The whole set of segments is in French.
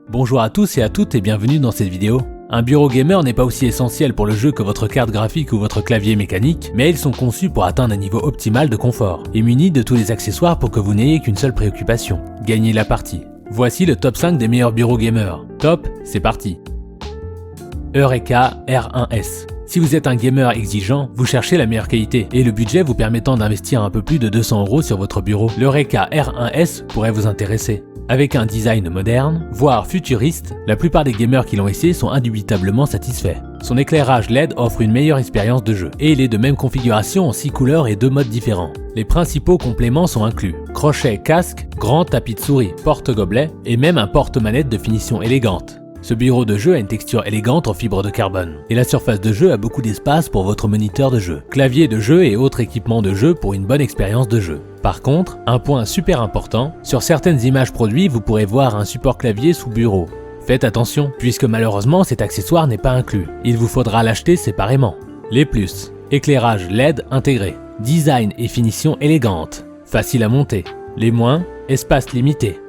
Bonjour à tous et à toutes et bienvenue dans cette vidéo. Un bureau gamer n'est pas aussi essentiel pour le jeu que votre carte graphique ou votre clavier mécanique, mais ils sont conçus pour atteindre un niveau optimal de confort, et munis de tous les accessoires pour que vous n'ayez qu'une seule préoccupation, gagner la partie. Voici le top 5 des meilleurs bureaux gamers. Top, c'est parti. Eureka R1S. Si vous êtes un gamer exigeant, vous cherchez la meilleure qualité et le budget vous permettant d'investir un peu plus de 200 € sur votre bureau, l'Eureka R1S pourrait vous intéresser. Avec un design moderne, voire futuriste, la plupart des gamers qui l'ont essayé sont indubitablement satisfaits. Son éclairage LED offre une meilleure expérience de jeu, et il est de même configuration en 6 couleurs et 2 modes différents. Les principaux compléments sont inclus: crochet casque, grand tapis de souris, porte-gobelet, et même un porte-manette de finition élégante. Ce bureau de jeu a une texture élégante en fibre de carbone, et la surface de jeu a beaucoup d'espace pour votre moniteur de jeu, clavier de jeu et autres équipements de jeu pour une bonne expérience de jeu. Par contre, un point super important, sur certaines images produites, vous pourrez voir un support clavier sous bureau. Faites attention, puisque malheureusement cet accessoire n'est pas inclus. Il vous faudra l'acheter séparément. Les plus: éclairage LED intégré, design et finition élégante, facile à monter. Les moins: espace limité.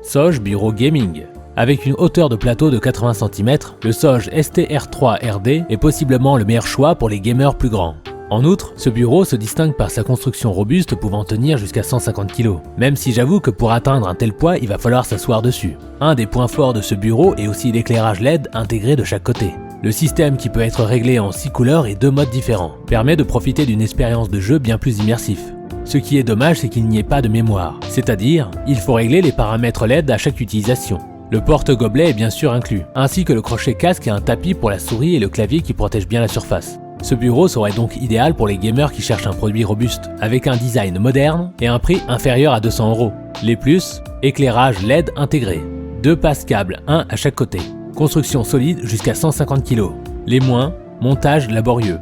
SOG Bureau Gaming. Avec une hauteur de plateau de 80 cm, le SOG STR3RD est possiblement le meilleur choix pour les gamers plus grands. En outre, ce bureau se distingue par sa construction robuste pouvant tenir jusqu'à 150 kg, même si j'avoue que pour atteindre un tel poids, il va falloir s'asseoir dessus. Un des points forts de ce bureau est aussi l'éclairage LED intégré de chaque côté. Le système, qui peut être réglé en 6 couleurs et 2 modes différents, permet de profiter d'une expérience de jeu bien plus immersif. Ce qui est dommage, c'est qu'il n'y ait pas de mémoire, c'est-à-dire, il faut régler les paramètres LED à chaque utilisation. Le porte-gobelet est bien sûr inclus, ainsi que le crochet casque et un tapis pour la souris et le clavier qui protègent bien la surface. Ce bureau serait donc idéal pour les gamers qui cherchent un produit robuste, avec un design moderne et un prix inférieur à 200 €. Les plus: éclairage LED intégré, 2 passes câbles, 1 à chaque côté, construction solide jusqu'à 150 kg. Les moins: montage laborieux.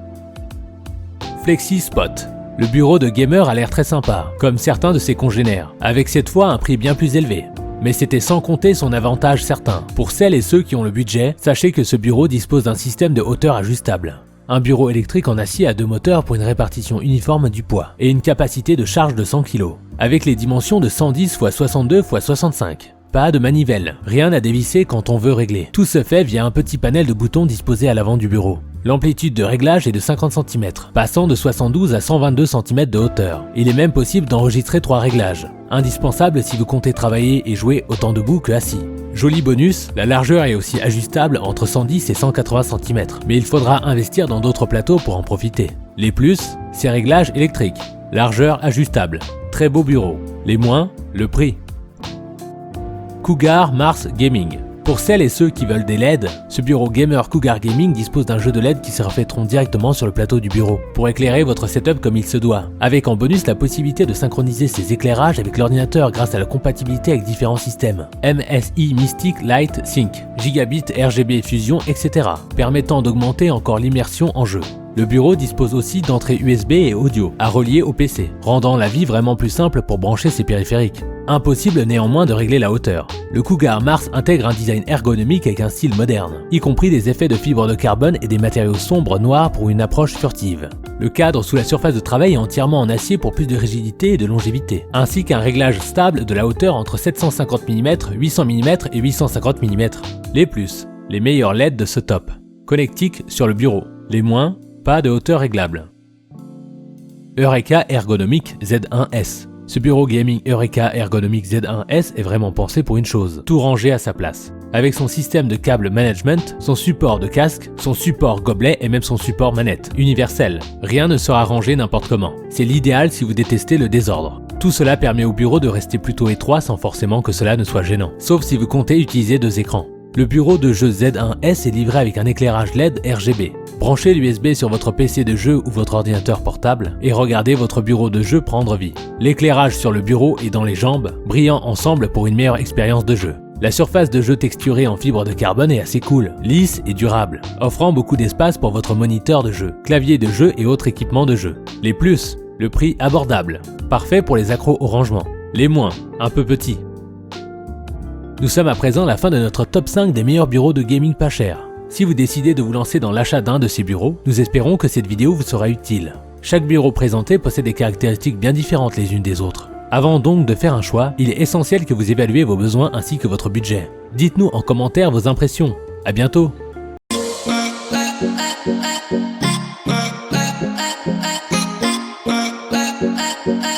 Flexi Spot. Le bureau de gamer a l'air très sympa, comme certains de ses congénères, avec cette fois un prix bien plus élevé. Mais c'était sans compter son avantage certain. Pour celles et ceux qui ont le budget, sachez que ce bureau dispose d'un système de hauteur ajustable. Un bureau électrique en acier à 2 moteurs pour une répartition uniforme du poids, et une capacité de charge de 100 kg, avec les dimensions de 110 x 62 x 65. Pas de manivelle, rien à dévisser quand on veut régler. Tout se fait via un petit panel de boutons disposé à l'avant du bureau. L'amplitude de réglage est de 50 cm, passant de 72 à 122 cm de hauteur. Il est même possible d'enregistrer 3 réglages, indispensable si vous comptez travailler et jouer autant debout que assis. Joli bonus, la largeur est aussi ajustable entre 110 et 180 cm, mais il faudra investir dans d'autres plateaux pour en profiter. Les plus: ces réglages électriques, largeur ajustable, très beau bureau. Les moins: le prix. Cougar Mars Gaming. Pour celles et ceux qui veulent des LED, ce bureau gamer Cougar Gaming dispose d'un jeu de LED qui se reflèteront directement sur le plateau du bureau, pour éclairer votre setup comme il se doit, avec en bonus la possibilité de synchroniser ces éclairages avec l'ordinateur grâce à la compatibilité avec différents systèmes, MSI Mystic Light Sync, Gigabit RGB Fusion, etc., permettant d'augmenter encore l'immersion en jeu. Le bureau dispose aussi d'entrées USB et audio à relier au PC, rendant la vie vraiment plus simple pour brancher ses périphériques. Impossible néanmoins de régler la hauteur. Le Cougar Mars intègre un design ergonomique avec un style moderne, y compris des effets de fibre de carbone et des matériaux sombres noirs pour une approche furtive. Le cadre sous la surface de travail est entièrement en acier pour plus de rigidité et de longévité, ainsi qu'un réglage stable de la hauteur entre 750 mm, 800 mm et 850 mm. Les plus: les meilleurs LED de ce top. Connectique sur le bureau. Les moins: pas de hauteur réglable. Eureka Ergonomic Z1S. Ce bureau gaming Eureka Ergonomic Z1S est vraiment pensé pour une chose: tout ranger à sa place. Avec son système de câble management, son support de casque, son support gobelet et même son support manette, universel. Rien ne sera rangé n'importe comment. C'est l'idéal si vous détestez le désordre. Tout cela permet au bureau de rester plutôt étroit sans forcément que cela ne soit gênant, sauf si vous comptez utiliser 2 écrans. Le bureau de jeu Z1S est livré avec un éclairage LED RGB. Branchez l'USB sur votre PC de jeu ou votre ordinateur portable et regardez votre bureau de jeu prendre vie. L'éclairage sur le bureau et dans les jambes, brillant ensemble pour une meilleure expérience de jeu. La surface de jeu texturée en fibre de carbone est assez cool, lisse et durable, offrant beaucoup d'espace pour votre moniteur de jeu, clavier de jeu et autres équipements de jeu. Les plus: le prix abordable, parfait pour les accros au rangement. Les moins: un peu petit. Nous sommes à présent à la fin de notre top 5 des meilleurs bureaux de gaming pas chers. Si vous décidez de vous lancer dans l'achat d'un de ces bureaux, nous espérons que cette vidéo vous sera utile. Chaque bureau présenté possède des caractéristiques bien différentes les unes des autres. Avant donc de faire un choix, il est essentiel que vous évaluez vos besoins ainsi que votre budget. Dites-nous en commentaire vos impressions. À bientôt! I